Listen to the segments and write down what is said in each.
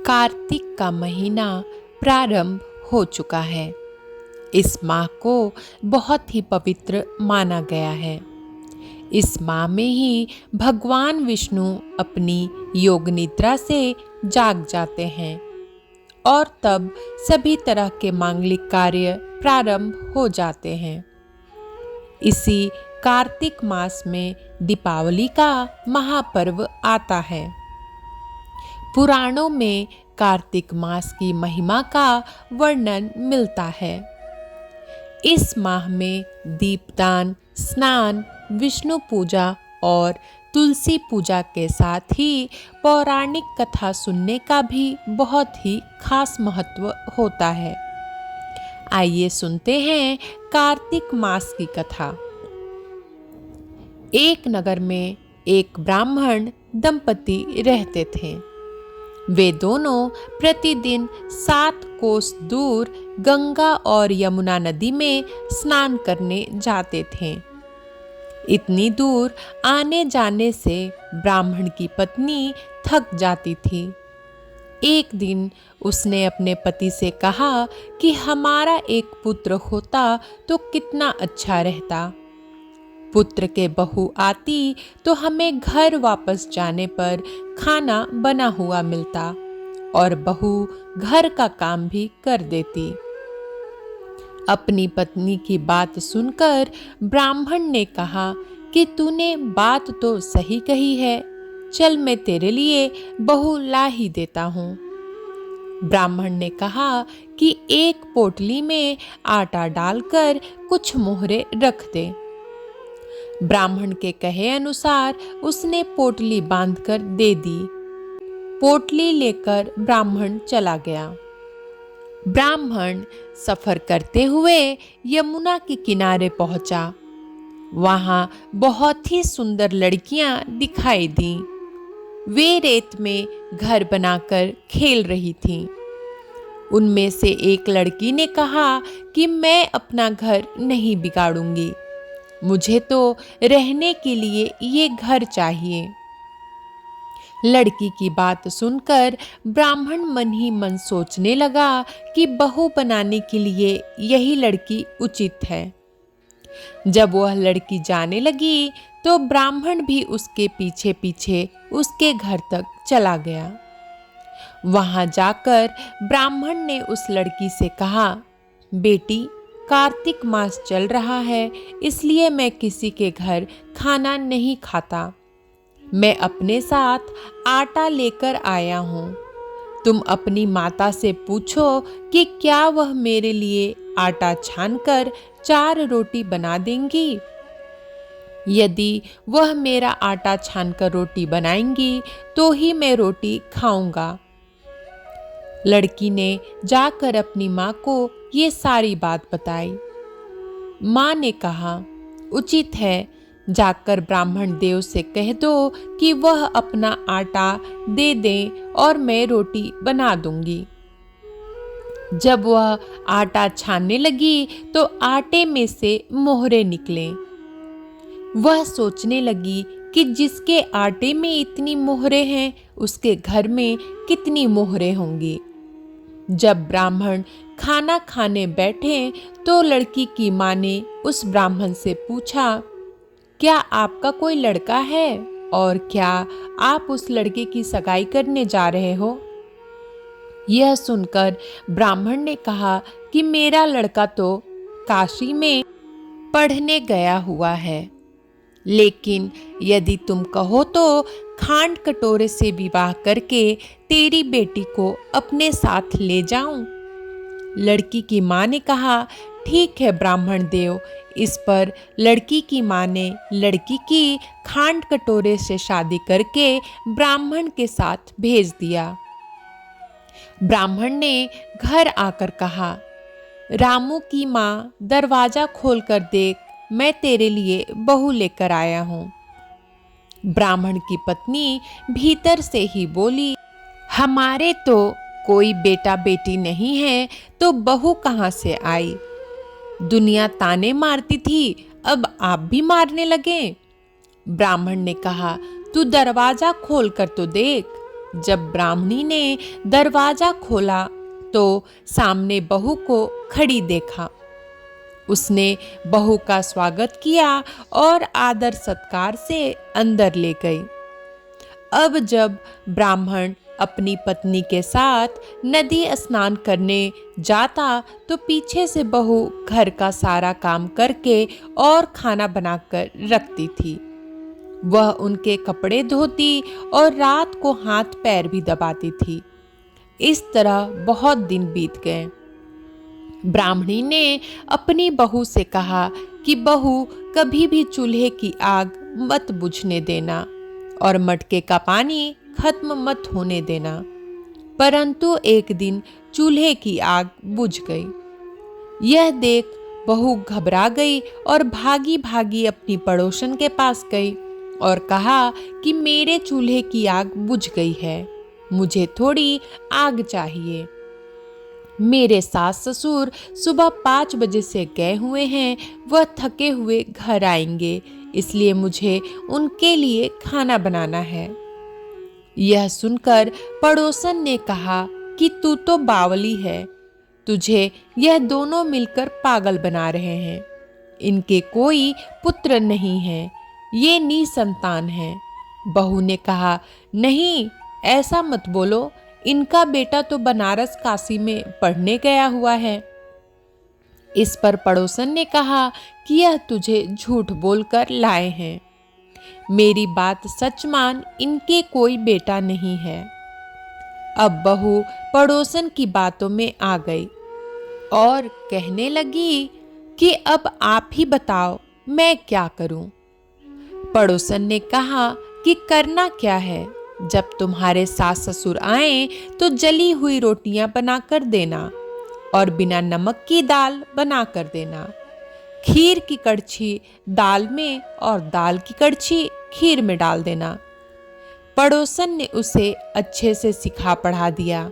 कार्तिक का महीना प्रारंभ हो चुका है। इस माह को बहुत ही पवित्र माना गया है। इस माह में ही भगवान विष्णु अपनी योग निद्रा से जाग जाते हैं और तब सभी तरह के मांगलिक कार्य प्रारंभ हो जाते हैं। इसी कार्तिक मास में दीपावली का महापर्व आता है। पुराणों में कार्तिक मास की महिमा का वर्णन मिलता है। इस माह में दीपदान, स्नान, विष्णु पूजा और तुलसी पूजा के साथ ही पौराणिक कथा सुनने का भी बहुत ही खास महत्व होता है। आइए सुनते हैं कार्तिक मास की कथा। एक नगर में एक ब्राह्मण दंपति रहते थे। वे दोनों प्रतिदिन 7 कोस दूर गंगा और यमुना नदी में स्नान करने जाते थे। इतनी दूर आने जाने से ब्राह्मण की पत्नी थक जाती थी। एक दिन उसने अपने पति से कहा कि हमारा एक पुत्र होता तो कितना अच्छा रहता। पुत्र के बहू आती तो हमें घर वापस जाने पर खाना बना हुआ मिलता और बहू घर का काम भी कर देती। अपनी पत्नी की बात सुनकर ब्राह्मण ने कहा कि तूने बात तो सही कही है, चल मैं तेरे लिए बहू ला ही देता हूँ। ब्राह्मण ने कहा कि एक पोटली में आटा डालकर कुछ मोहरे रख दे। ब्राह्मण के कहे अनुसार उसने पोटली बांधकर दे दी। पोटली लेकर ब्राह्मण चला गया। ब्राह्मण सफर करते हुए यमुना के किनारे पहुंचा। वहां बहुत ही सुंदर लड़कियां दिखाई दी। वे रेत में घर बनाकर खेल रही थीं। उनमें से एक लड़की ने कहा कि मैं अपना घर नहीं बिगाड़ूंगी, मुझे तो रहने के लिए ये घर चाहिए। लड़की की बात सुनकर ब्राह्मण मन ही मन सोचने लगा कि बहू बनाने के लिए यही लड़की उचित है। जब वह लड़की जाने लगी तो ब्राह्मण भी उसके पीछे पीछे उसके घर तक चला गया। वहां जाकर ब्राह्मण ने उस लड़की से कहा, बेटी, कार्तिक मास चल रहा है, इसलिए मैं किसी के घर खाना नहीं खाता। मैं अपने साथ आटा लेकर आया हूँ। तुम अपनी माता से पूछो कि क्या वह मेरे लिए आटा छानकर 4 रोटी बना देंगी। यदि वह मेरा आटा छानकर रोटी बनाएंगी तो ही मैं रोटी खाऊंगा। लड़की ने जाकर अपनी माँ को ये सारी बात बताई। माँ ने कहा, उचित है, जाकर ब्राह्मण देव से कह दो कि वह अपना आटा दे दें और मैं रोटी बना दूंगी। जब वह आटा छानने लगी तो आटे में से मोहरे निकले। वह सोचने लगी कि जिसके आटे में इतनी मोहरे हैं उसके घर में कितनी मोहरे होंगी। जब ब्राह्मण खाना खाने बैठे तो लड़की की माँ ने उस ब्राह्मण से पूछा, क्या आपका कोई लड़का है और क्या आप उस लड़के की सगाई करने जा रहे हो? यह सुनकर ब्राह्मण ने कहा कि मेरा लड़का तो काशी में पढ़ने गया हुआ है, लेकिन यदि तुम कहो तो खांड कटोरे से विवाह करके तेरी बेटी को अपने साथ ले जाऊं। लड़की की माँ ने कहा, ठीक है ब्राह्मण देव। इस पर लड़की की माँ ने लड़की की खांड कटोरे से शादी करके ब्राह्मण के साथ भेज दिया। ब्राह्मण ने घर आकर कहा, रामू की माँ, दरवाजा खोलकर देख, मैं तेरे लिए बहू लेकर आया हूँ। ब्राह्मण की पत्नी भीतर से ही बोली, हमारे तो कोई बेटा बेटी नहीं है तो बहू कहाँ से आई? दुनिया ताने मारती थी, अब आप भी मारने लगे। ब्राह्मण ने कहा, तू दरवाजा खोल कर तो देख। जब ब्राह्मणी ने दरवाजा खोला तो सामने बहू को खड़ी देखा। उसने बहू का स्वागत किया और आदर सत्कार से अंदर ले गई। अब जब ब्राह्मण अपनी पत्नी के साथ नदी स्नान करने जाता तो पीछे से बहू घर का सारा काम करके और खाना बनाकर रखती थी। वह उनके कपड़े धोती और रात को हाथ पैर भी दबाती थी। इस तरह बहुत दिन बीत गए। ब्राह्मणी ने अपनी बहू से कहा कि बहू, कभी भी चूल्हे की आग मत बुझने देना और मटके का पानी खत्म मत होने देना। परंतु एक दिन चूल्हे की आग बुझ गई। यह देख बहू घबरा गई और भागी भागी अपनी पड़ोसन के पास गई और कहा कि मेरे चूल्हे की आग बुझ गई है, मुझे थोड़ी आग चाहिए। मेरे सास ससुर सुबह 5 बजे से गए हुए हैं, वह थके हुए घर आएंगे, इसलिए मुझे उनके लिए खाना बनाना है। यह सुनकर पड़ोसन ने कहा कि तू तो बावली है, तुझे यह दोनों मिलकर पागल बना रहे हैं। इनके कोई पुत्र नहीं है, ये निसंतान हैं। बहू ने कहा, नहीं, ऐसा मत बोलो, इनका बेटा तो बनारस काशी में पढ़ने गया हुआ है। इस पर पड़ोसन ने कहा कि यह तुझे झूठ बोलकर लाए हैं। मेरी बात सच मान, इनके कोई बेटा नहीं है। अब बहू पड़ोसन की बातों में आ गई और कहने लगी कि अब आप ही बताओ मैं क्या करूं। पड़ोसन ने कहा कि करना क्या है, जब तुम्हारे सास ससुर आए तो जली हुई रोटियां बनाकर देना और बिना नमक की दाल बनाकर देना। खीर की कड़छी दाल में और दाल की कड़छी खीर में डाल देना। पड़ोसन ने उसे अच्छे से सिखा पढ़ा दिया।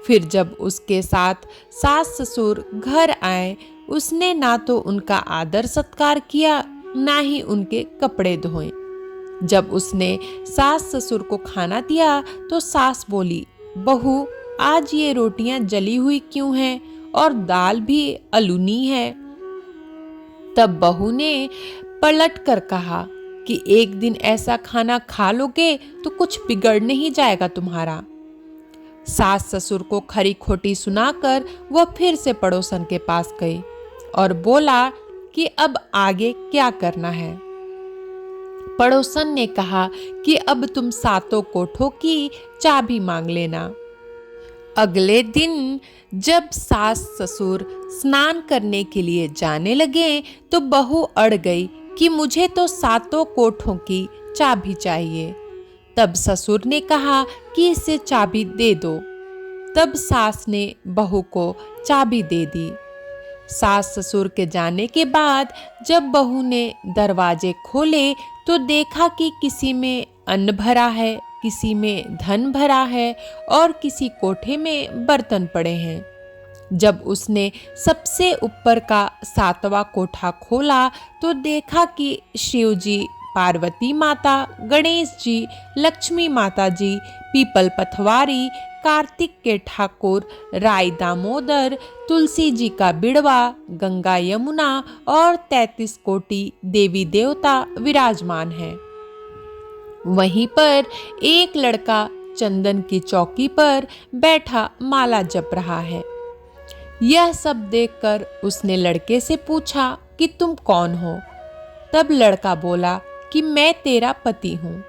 फिर जब उसके साथ सास ससुर घर आए, उसने ना तो उनका आदर सत्कार किया, ना ही उनके कपड़े धोए। जब उसने सास ससुर को खाना दिया तो सास बोली, बहू, आज ये रोटियां जली हुई क्यों हैं और दाल भी अलूनी है। तब बहू ने पलट कर कहा कि एक दिन ऐसा खाना खा लोगे तो कुछ बिगड़ नहीं जाएगा तुम्हारा। सास ससुर को खरी खोटी सुनाकर वह फिर से पड़ोसन के पास गई और बोला कि अब आगे क्या करना है। पड़ोसन ने कहा कि अब तुम सातों कोठों की चाबी मांग लेना। अगले दिन जब सास ससुर स्नान करने के लिए जाने लगे तो बहू अड़ गई कि मुझे तो सातों कोठों की चाबी चाहिए। तब ससुर ने कहा कि इसे चाबी दे दो। तब सास ने बहू को चाबी दे दी। सास ससुर के जाने के बाद जब बहू ने दरवाजे खोले तो देखा कि किसी में अन्न भरा है, किसी में धन भरा है और किसी कोठे में बर्तन पड़े हैं। जब उसने सबसे ऊपर का 7वां कोठा खोला तो देखा कि शिव जी, पार्वती माता, गणेश जी, लक्ष्मी माता जी, पीपल पथवारी, कार्तिक के ठाकुर, राय दामोदर, तुलसी जी का बिड़वा, गंगा यमुना और 33 कोटि देवी देवता विराजमान हैं। वहीं पर एक लड़का चंदन की चौकी पर बैठा माला जप रहा है। यह सब देखकर उसने लड़के से पूछा कि तुम कौन हो। तब लड़का बोला कि मैं तेरा पति हूँ।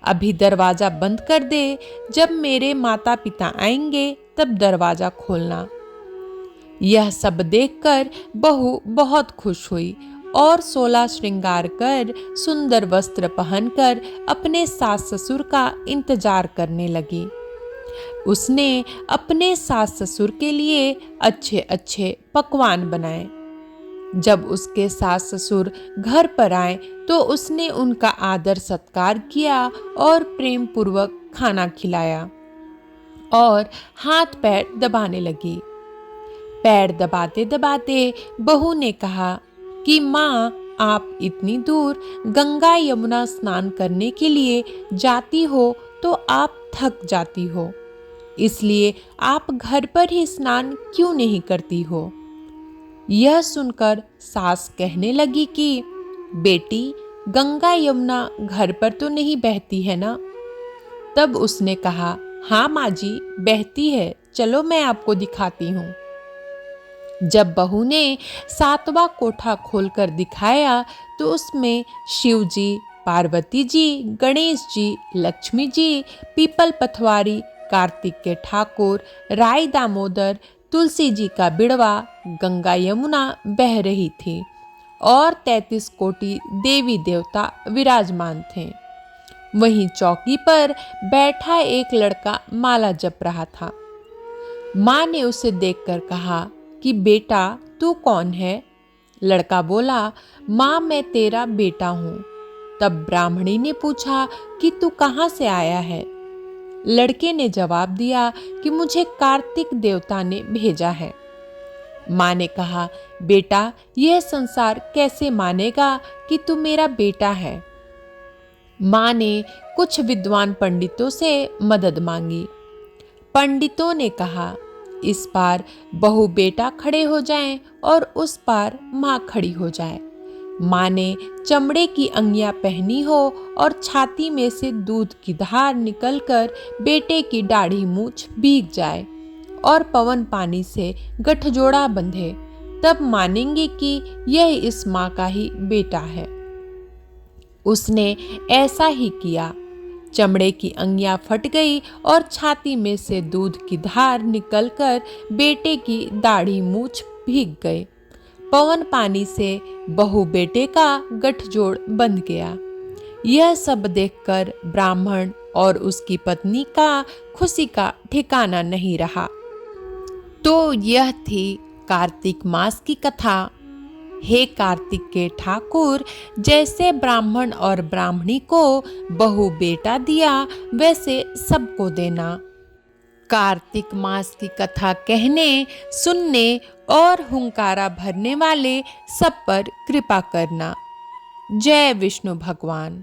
अभी दरवाजा बंद कर दे, जब मेरे माता पिता आएंगे तब दरवाजा खोलना। यह सब देखकर बहू बहुत खुश हुई और 16 श्रृंगार कर सुंदर वस्त्र पहनकर अपने सास ससुर का इंतजार करने लगी। उसने अपने सास ससुर के लिए अच्छे अच्छे पकवान बनाए। जब उसके सास ससुर घर पर आए तो उसने उनका आदर सत्कार किया और प्रेम पूर्वक खाना खिलाया और हाथ पैर दबाने लगी। पैर दबाते दबाते बहू ने कहा कि माँ, आप इतनी दूर गंगा यमुना स्नान करने के लिए जाती हो तो आप थक जाती हो, इसलिए आप घर पर ही स्नान क्यों नहीं करती हो? यह सुनकर सास कहने लगी कि बेटी, गंगा यमुना घर पर तो नहीं बहती है ना। तब उसने कहा, हाँ माँ जी, बहती है, चलो मैं आपको दिखाती हूँ। जब बहू ने 7वां कोठा खोलकर दिखाया तो उसमें शिव जी, पार्वती जी, गणेश जी, लक्ष्मी जी, पीपल पथवारी, कार्तिक के ठाकुर, राय दामोदर, तुलसी जी का बिड़वा, गंगा यमुना बह रही थी और 33 कोटि देवी देवता विराजमान थे। वहीं चौकी पर बैठा एक लड़का माला जप रहा था। माँ ने उसे देखकर कहा कि बेटा, तू कौन है? लड़का बोला, माँ, मैं तेरा बेटा हूँ। तब ब्राह्मणी ने पूछा कि तू कहाँ से आया है? लड़के ने जवाब दिया कि मुझे कार्तिक देवता ने भेजा है। माँ ने कहा, बेटा, यह संसार कैसे मानेगा कि तू मेरा बेटा है? माँ ने कुछ विद्वान पंडितों से मदद मांगी। पंडितों ने कहा, इस पार बहू बेटा खड़े हो जाएं और उस पार माँ खड़ी हो जाए। माँ ने चमड़े की अंगियां पहनी हो और छाती में से दूध की धार निकलकर बेटे की दाढ़ी मूछ भीग जाए और पवन पानी से गठजोड़ा बंधे, तब मानेंगे कि यह इस माँ का ही बेटा है। उसने ऐसा ही किया। चमड़े की अंगियां फट गई और छाती में से दूध की धार निकलकर बेटे की दाढ़ी मूछ भीग गए। पवन पानी से बहू बेटे का गठजोड़ बंध गया। यह सब देखकर ब्राह्मण और उसकी पत्नी का खुशी का ठिकाना नहीं रहा। तो यह थी कार्तिक मास की कथा। हे कार्तिक के ठाकुर, जैसे ब्राह्मण और ब्राह्मणी को बहू बेटा दिया, वैसे सबको देना। कार्तिक मास की कथा कहने, सुनने और हुंकारा भरने वाले सब पर कृपा करना। जय विष्णु भगवान।